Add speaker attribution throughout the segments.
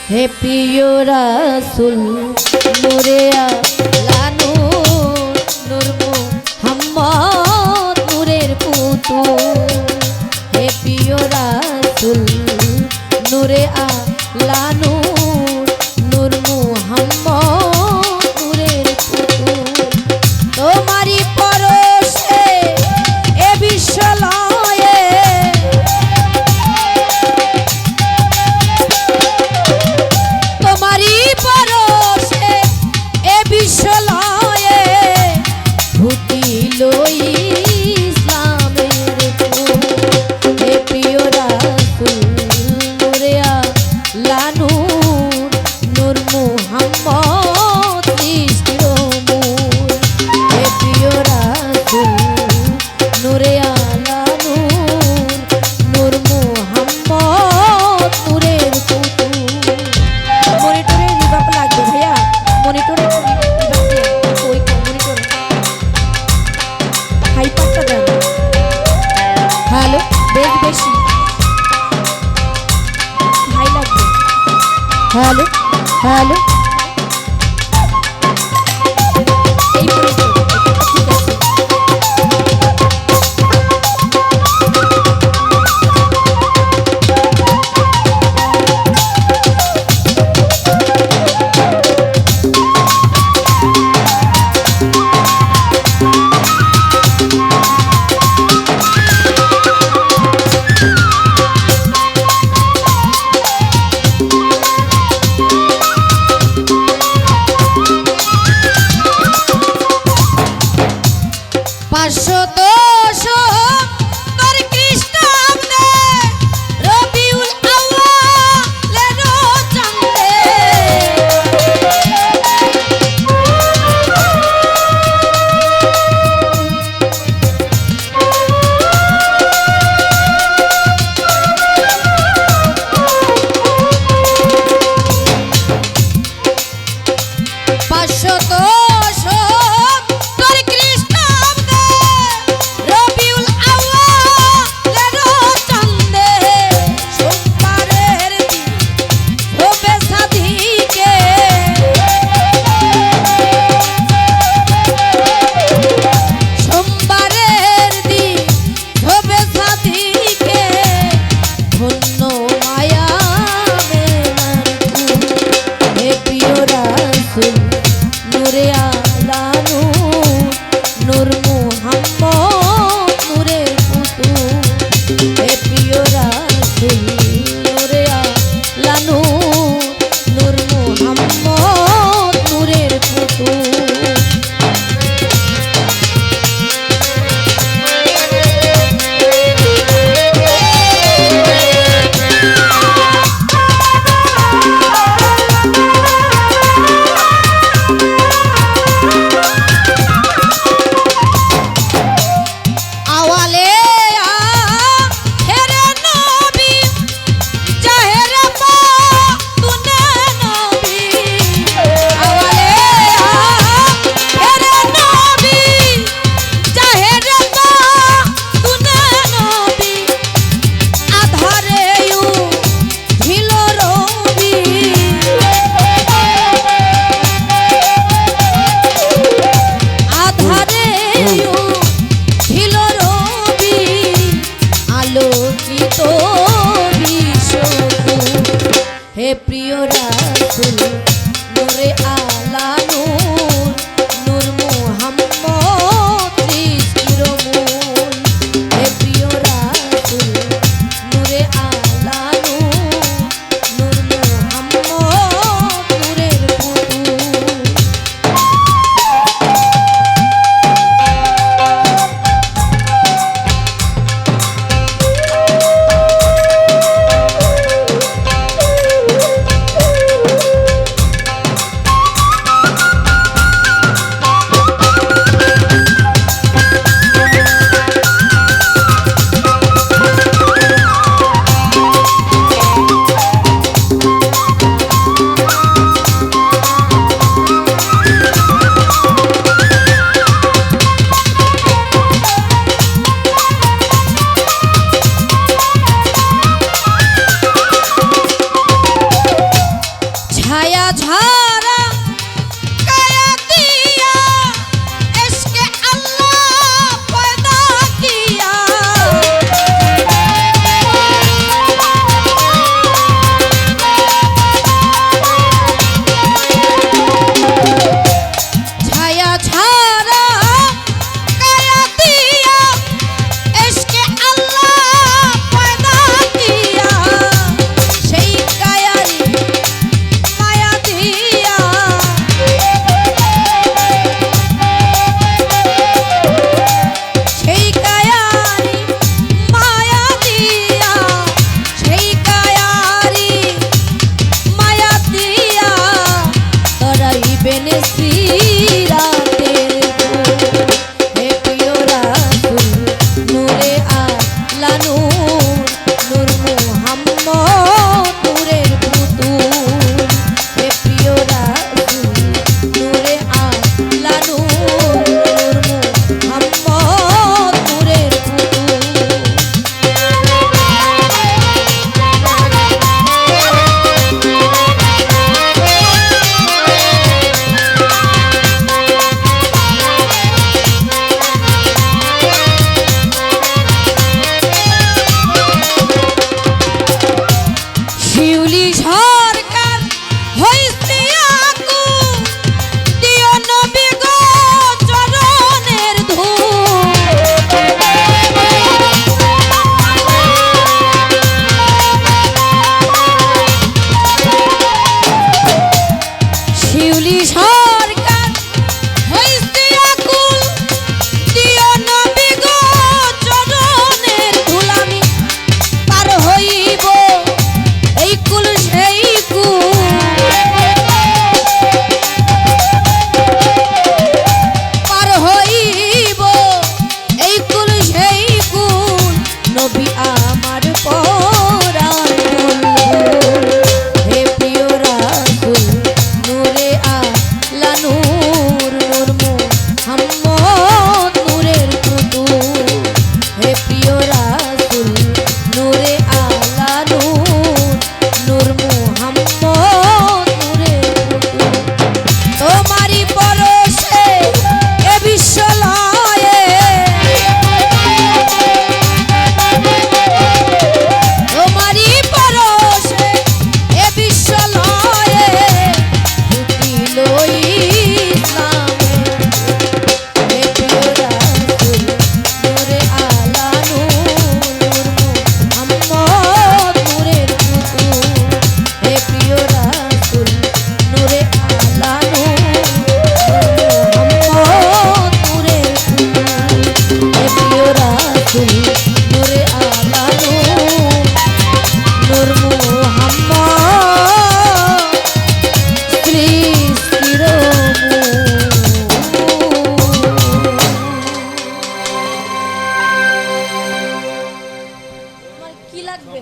Speaker 1: হে প্রিয় রাসূল নূরে আলা নূর নূর মুহাম্মদ নূরের পুতুল হে প্রিয় রাসূল নূরে আলা নূর নূর মুহাম্মদ নূরের পুতুল তোমারই পরশে এ বিশ্বলয়ে তোমারই পরশে এ বিশ্বলয়ে ফুটিল ইসলামের ফুল হে প্রিয় রাসূল নূরে আলা নূর নূর মুহাম্মদ সৃষ্টির মূল হে প্রিয় রাসূল নূরে আলা নূর নূর মুহাম্মদ নূরের পুতুল মনিটরে রিভাব লাগবে ভাইয়া মনিটরে রিভাব দিয়ে ওই মনিটরে হাইপারটা দেন হ্যালো বেগ বেশি হাই লাগবে হ্যালো হ্যালো এই মনিটর ঠিক আছে হে প্রিয় রাসূল নূরে আলা নূর নূর মুহাম্মদ সৃষ্টির মূল হে প্রিয় রাসূল নূরে আলা নূর নূর মুহাম্মদ নূরের পুতুল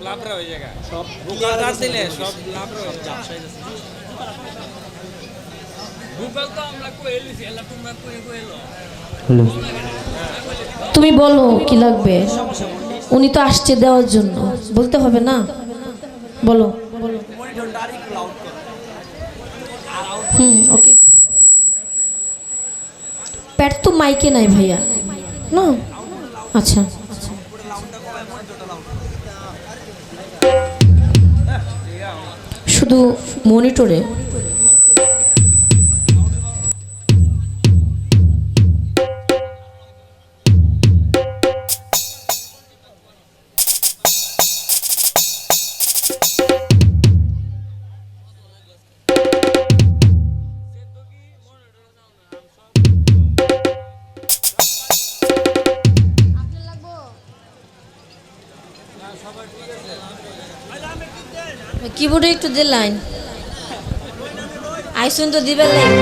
Speaker 2: লাভরা হয়ে যায় সব বুকার দিলে সব লাভরা হয়ে যায় বুকাল তো আমরা কইলিছি এলা তোমরা কইলো
Speaker 3: হ্যালো
Speaker 1: তুমি বলো কি লাগবে উনি তো আসছে দেওয়ার জন্য বলতে হবে না বলো ওকে প্যাট তো মাইকে নাই ভাইয়া না আচ্ছা শুধু মনিটরে কিবোর্ডে একটু দে লাইন আইসুন তো দিবে লাইন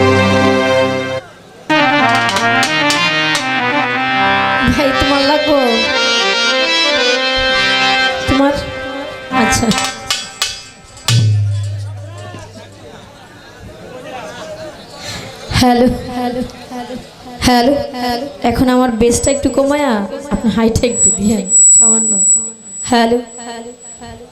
Speaker 1: ভাই তোমার লাগবো তোমার আচ্ছা hello hello hello hello hello এখন আমার বেসটা একটু কমায়া আপনার হাইটটা একটু দিয়ে সামান্য হ্যালো হ্যালো হ্যালো